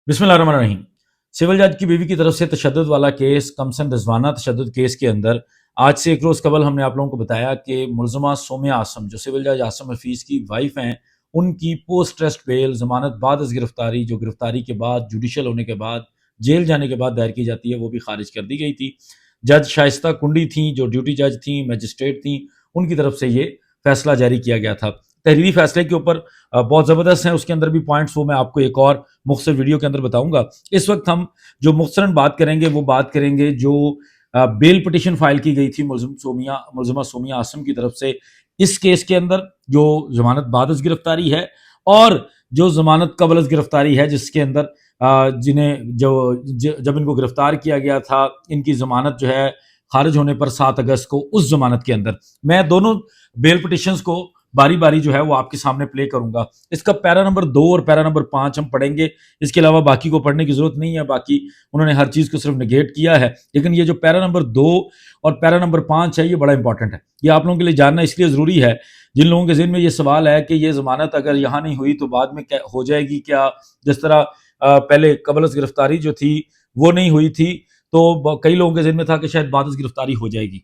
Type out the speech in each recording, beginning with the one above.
बिस्मिल्लाहिर्रहमानिर्रहीम। सिविल जज की बीवी की तरफ से तशद्दुद वाला केस, कमसन रिजवाना तशद्दुद केस के अंदर आज से एक रोज़ कबल हमने आप लोगों को बताया कि मुलज़मा सोमिया आसम, जो सिविल जज आसम हफीज़ की वाइफ हैं, उनकी पोस्ट ट्रस्ट बेल ज़मानत बाद अज़ गिरफ्तारी, जो गिरफ्तारी के बाद जुडिशल होने के बाद जेल जाने के बाद दायर की जाती है, वो भी खारिज कर दी गई थी। जज शाइस्ता कुंडी थी, जो ड्यूटी जज थी, मजिस्ट्रेट थी, उनकी तरफ से ये फैसला जारी किया गया था। तहरीरी फैसले के ऊपर बहुत ज़बरदस्त हैं, उसके अंदर भी पॉइंट्स वो मैं आपको एक और मुख्तसर वीडियो के अंदर बताऊंगा। इस वक्त हम जो मुख्तसरन बात करेंगे वो बात करेंगे जो बेल पिटिशन फाइल की गई थी मुलज़मा सोमिया आसम की तरफ से इस केस के अंदर, जो जमानत बाद अज़ गिरफ्तारी है और जो जमानत कबल अज़ गिरफ्तारी है, जिसके अंदर जिन्हें जब इनको गिरफ्तार किया गया था, इनकी जमानत जो है खारिज होने पर 7 अगस्त को, उस जमानत के अंदर मैं दोनों बेल पिटिशंस को बारी बारी जो है वो आपके सामने प्ले करूंगा। इसका पैरा नंबर 2 और पैरा नंबर 5 हम पढ़ेंगे, इसके अलावा बाकी को पढ़ने की जरूरत नहीं है, बाकी उन्होंने हर चीज को सिर्फ निगेट किया है। लेकिन ये जो पैरा नंबर 2 और पैरा नंबर 5 है, ये बड़ा इंपॉर्टेंट है, ये आप लोगों के लिए जानना इसलिए जरूरी है जिन लोगों के ज़हन में ये सवाल है कि ये जमानत अगर यहाँ नहीं हुई तो बाद में क्या हो जाएगी, क्या जिस तरह पहले कबल अज़ गिरफ्तारी जो थी वो नहीं हुई थी, तो कई लोगों के ज़हन में था कि शायद बाद अज़ गिरफ्तारी हो जाएगी।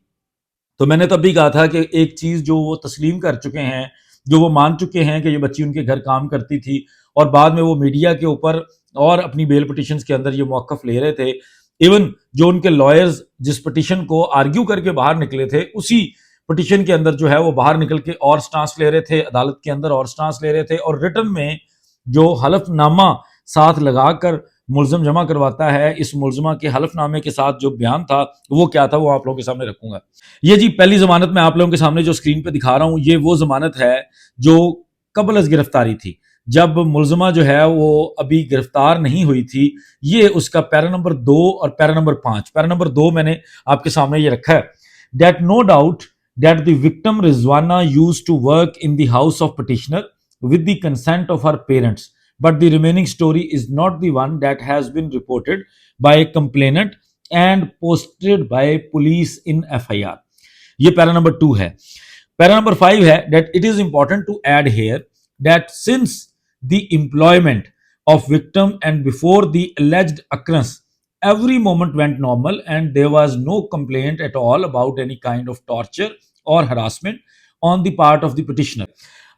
तो मैंने तब भी कहा था कि एक चीज़ जो वो तस्लीम कर चुके हैं, जो वो मान चुके हैं कि ये बच्ची उनके घर काम करती थी, और बाद में वो मीडिया के ऊपर और अपनी बेल पिटिशंस के अंदर ये मौक़िफ़ ले रहे थे। इवन जो उनके लॉयर्स जिस पिटिशन को आर्ग्यू करके बाहर निकले थे, उसी पिटिशन के अंदर जो है वो बाहर निकल के और स्टांस ले रहे थे, अदालत के अंदर और स्टांस ले रहे थे, और रिटन में जो हलफनामा साथ लगाकर मुल्ज़म जमा करवाता है, इस मुल्ज़मा के हलफनामे के साथ जो बयान था वो क्या था, वो आप लोगों के सामने रखूंगा। ये जी पहली जमानत मैं आप लोगों के सामने जो स्क्रीन पे दिखा रहा हूँ, ये वो जमानत है जो कबल अज़ गिरफ्तारी थी, जब मुल्ज़मा जो है वो अभी गिरफ्तार नहीं हुई थी। ये उसका पैरा नंबर 2 और पैरा नंबर 5। पैरा नंबर 2 मैंने आपके सामने ये रखा है। That no doubt that the victim Rizwana used to work in the house of petitioner with the consent of her parents, but the remaining story is not the one that has been reported by a complainant and posted by police in FIR. ये para number 2 है। Para number 5 है that it is important to add here that since the employment of victim and before the alleged occurrence every moment went normal and there was no complaint at all about any kind of torture or harassment on the part of the petitioner.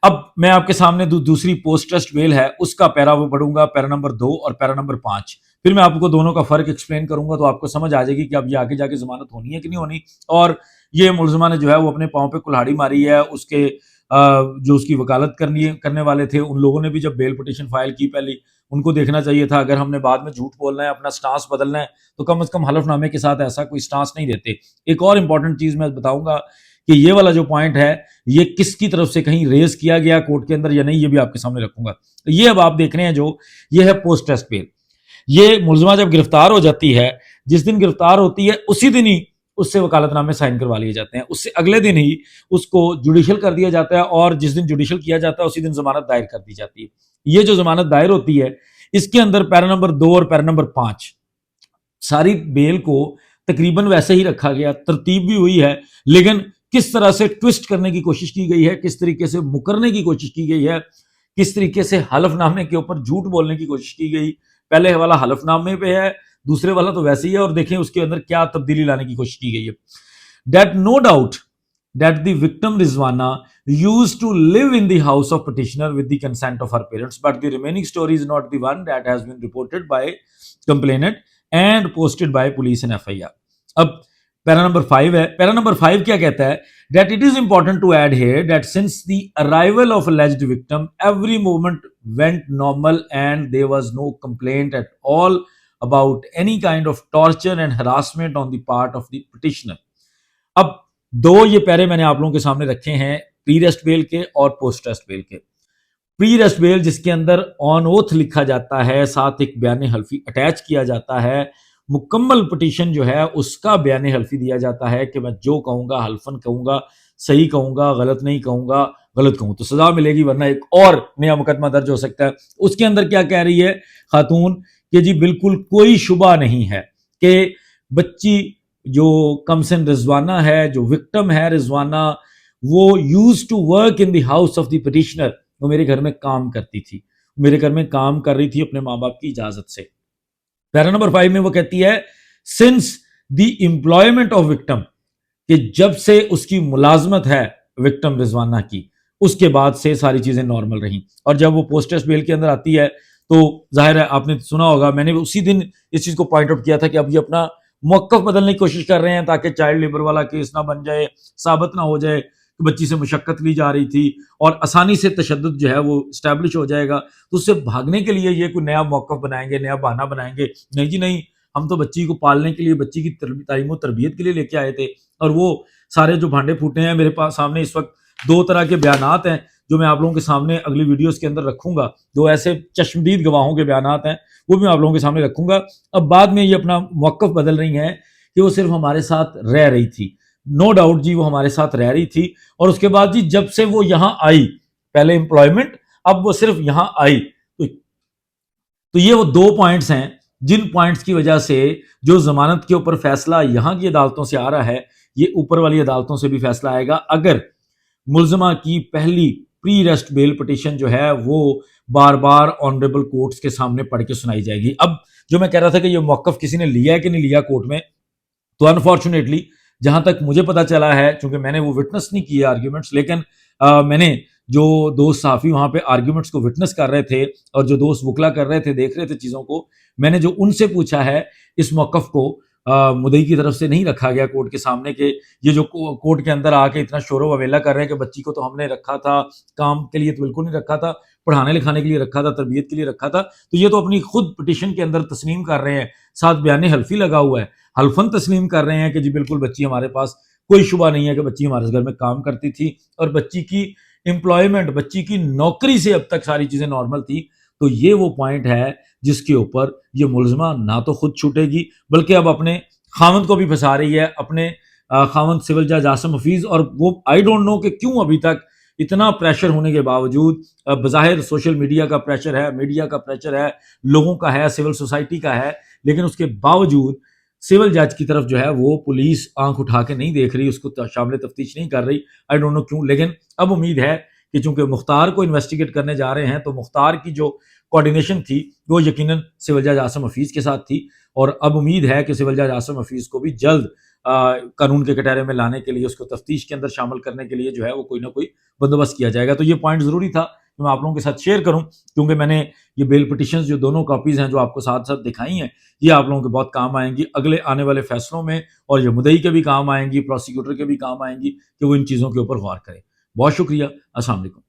अब मैं आपके सामने दूसरी post trust bell है, उसका para वो पढ़ूंगा, para number 2 और पैरा नंबर 5। फिर मैं आपको दोनों का फर्क एक्सप्लेन करूंगा, तो आपको समझ आ जाएगी कि अब ये आगे जाके जमानत होनी है कि नहीं होनी। और ये मुल्ज़मा ने जो है वो अपने पाँव पे कुल्हाड़ी मारी है। उसके जो उसकी वकालत करने वाले थे, उन लोगों ने भी जब बेल पिटिशन फाइल की पहली, उनको देखना चाहिए था, अगर हमने बाद में झूठ बोलना है, अपना स्टांस बदलना है, तो कम से कम हलफनामे के साथ ऐसा कोई स्टांस नहीं देते। एक और इंपॉर्टेंट चीज मैं बताऊंगा कि ये वाला जो पॉइंट है, ये किसकी तरफ से कहीं रेज किया गया कोर्ट के अंदर या नहीं, ये भी आपके सामने रखूंगा। ये अब आप देख रहे हैं जो ये है पोस्ट ट्रस्ट बेल। ये मुल्ज़मा जब गिरफ्तार हो जाती है, जिस दिन गिरफ्तार होती है उसी दिन ही उससे वकालतनामे साइन करवा लिए जाते हैं, उससे अगले दिन ही उसको जुडिशल कर दिया जाता है, और जिस दिन जुडिशल किया जाता है उसी दिन जमानत दायर कर दी जाती है। ये जो जमानत दायर होती है, इसके अंदर पैरा नंबर 2 और पैरा नंबर 5 सारी बेल को तकरीबन वैसे ही रखा गया, तरतीब भी हुई है, लेकिन किस तरह से ट्विस्ट करने की कोशिश की गई है, किस तरीके से मुकरने की कोशिश की गई है, किस तरीके से हलफनामे के ऊपर झूठ बोलने की कोशिश की गई। पहले वाला हलफनामे पे है, दूसरे वाला तो वैसे ही है, और देखें उसके अंदर क्या तब्दीली लाने की कोशिश की गई है। That no doubt that the victim Rizwana used to live in the house of petitioner with the consent of her parents, but the remaining story is not the one that has been reported by complainant and posted by police and FIR. अब para number 5 है। Para number 5 क्या कहता है? That it is important to add here that since the arrival of alleged victim, every moment went normal and there was no complaint at all about any kind of torture and harassment on the part of the petitioner. अब दो ये पैरे मैंने आप लोगों के सामने रखे हैं, प्री रेस्ट बेल के और पोस्ट रेस्ट बेल के। प्री रेस्ट बेल जिसके अंदर ऑन ओथ लिखा जाता है, साथ एक बयान हल्फी अटैच किया जाता है, मुकम्मल पिटीशन जो है उसका बयान हल्फी दिया जाता है कि मैं जो कहूंगा हल्फन कहूंगा, सही कहूंगा, गलत नहीं कहूंगा, गलत कहूं तो सजा मिलेगी, वरना एक और नया मुकदमा दर्ज हो सकता है। उसके अंदर क्या कह रही है खातून कि जी बिल्कुल कोई शुबा नहीं है कि बच्ची जो कमसन रिजवाना है, जो विक्टिम है रिजवाना, वो use to work in the house of the petitioner, वो मेरे घर में काम करती थी, मेरे घर में काम कर रही थी अपने माँ बाप की इजाजत से। पैरा नंबर 5 में वो कहती है since the employment of victim, कि जब से उसकी मुलाजमत है विक्टिम रिजवाना की, उसके बाद से सारी चीजें नॉर्मल रहीं। और जब वो पोस्ट टेस्ट बेल के अंदर आती है तो जाहिर है आपने सुना होगा, मैंने उसी दिन इस चीज को पॉइंट आउट किया था कि अब ये अपना मौकफ बदलने की कोशिश कर रहे हैं ताकि चाइल्ड लेबर वाला केस ना बन जाए, साबित ना हो जाए कि बच्ची से मुशक्कत ली जा रही थी और आसानी से तशद्दुद जो है वो स्टैब्लिश हो जाएगा। तो उससे भागने के लिए ये कोई नया मौकफ बनाएंगे, नया बहाना बनाएंगे। नहीं जी नहीं, हम तो बच्ची को पालने के लिए, बच्ची की तालीम और तरबियत के लिए लेके आए थे। और वो सारे जो भांडे फूटे हैं मेरे पास सामने इस वक्त दो तरह के बयानात हैं जो मैं आप लोगों के सामने अगली वीडियोस के अंदर रखूंगा। दो ऐसे चश्मदीद गवाहों के बयानात हैं, वो भी मैं आप लोगों के सामने रखूंगा। अब बाद में ये अपना मौकफ बदल रही हैं कि वो सिर्फ हमारे साथ रह रही थी। नो डाउट जी वो हमारे साथ रह रही थी, और उसके बाद जी जब से वो यहां आई, पहले एम्प्लॉयमेंट, अब वो सिर्फ यहां आई। तो ये वो दो पॉइंट्स हैं जिन पॉइंट्स की वजह से जो जमानत के ऊपर फैसला यहां की अदालतों से आ रहा है, ये ऊपर वाली अदालतों से भी फैसला आएगा अगर मुलजमा की पहली प्री रेस्ट बेल पिटीशन जो है वो बार बार ऑनरेबल कोर्ट्स के सामने पढ़ के सुनाई जाएगी। अब जो मैं कह रहा था कि ये मौकफ किसी ने लिया है कि नहीं लिया कोर्ट में, तो अनफॉर्चुनेटली जहां तक मुझे पता चला है, चूंकि मैंने वो विटनेस नहीं किए आर्ग्यूमेंट्स, लेकिन मैंने जो दोस्त साफी वहां पे आर्ग्यूमेंट्स को विटनेस कर रहे थे और जो दोस्त वकला कर रहे थे, देख रहे थे चीजों को, मैंने जो उनसे पूछा है, इस मौकफ को मुदई की तरफ से नहीं रखा गया कोर्ट के सामने के ये जो कोर्ट के अंदर आके इतना शोरो ववेला कर रहे हैं कि बच्ची को तो हमने रखा था काम के लिए, तो बिल्कुल नहीं रखा था, पढ़ाने लिखाने के लिए रखा था, तरबियत के लिए रखा था। तो ये तो अपनी खुद पिटीशन के अंदर तस्लीम कर रहे हैं, साथ बयान हल्फी लगा हुआ है, हल्फन तस्लीम कर रहे हैं कि जी बिल्कुल बच्ची हमारे पास, कोई शुबा नहीं है कि बच्ची हमारे घर में काम करती थी और बच्ची की एम्प्लॉयमेंट, बच्ची की नौकरी से अब तक सारी चीजें नॉर्मल थी। तो ये वो पॉइंट है जिसके ऊपर ये मुलजमा ना तो खुद छूटेगी बल्कि अब अपने खामद को भी फंसा रही है, अपने खामद सिविल जज आसिम हफीज। और वो आई डोंट नो कि क्यों अभी तक इतना प्रेशर होने के बावजूद, बज़ाहिर सोशल मीडिया का प्रेशर है, मीडिया का प्रेशर है, लोगों का है, सिविल सोसाइटी का है, लेकिन उसके बावजूद सिविल जज की तरफ जो है वो पुलिस आंख उठा के नहीं देख रही, उसको शामिल तफ्तीश नहीं कर रही। आई डोंट नो क्यों, लेकिन अब उम्मीद है कि चूंकि मुख्तार को इन्वेस्टिगेट करने जा रहे हैं तो मुख्तार की जो कोऑर्डिनेशन थी वो यकीनन सिविल जज आसिम हफीज के साथ थी। और अब उम्मीद है कि सिविल जज आसिम हफीज को भी जल्द कानून के कटहरे में लाने के लिए, उसको तफ्तीश के अंदर शामिल करने के लिए जो है वो कोई ना कोई बंदोबस्त किया जाएगा। तो ये पॉइंट जरूरी था कि मैं आप लोगों के साथ शेयर करूं, क्योंकि मैंने ये बेल पिटिशंस जो दोनों कॉपीज हैं जो आपको साथ साथ दिखाई हैं, ये आप लोगों के बहुत काम आएंगी अगले आने वाले फैसलों में, और ये मुदई के भी काम आएंगी, प्रोसिक्यूटर के भी काम आएंगी कि वो इन चीज़ों के ऊपर गौर करें। बहुत शुक्रिया। अस्सलाम वालेकुम।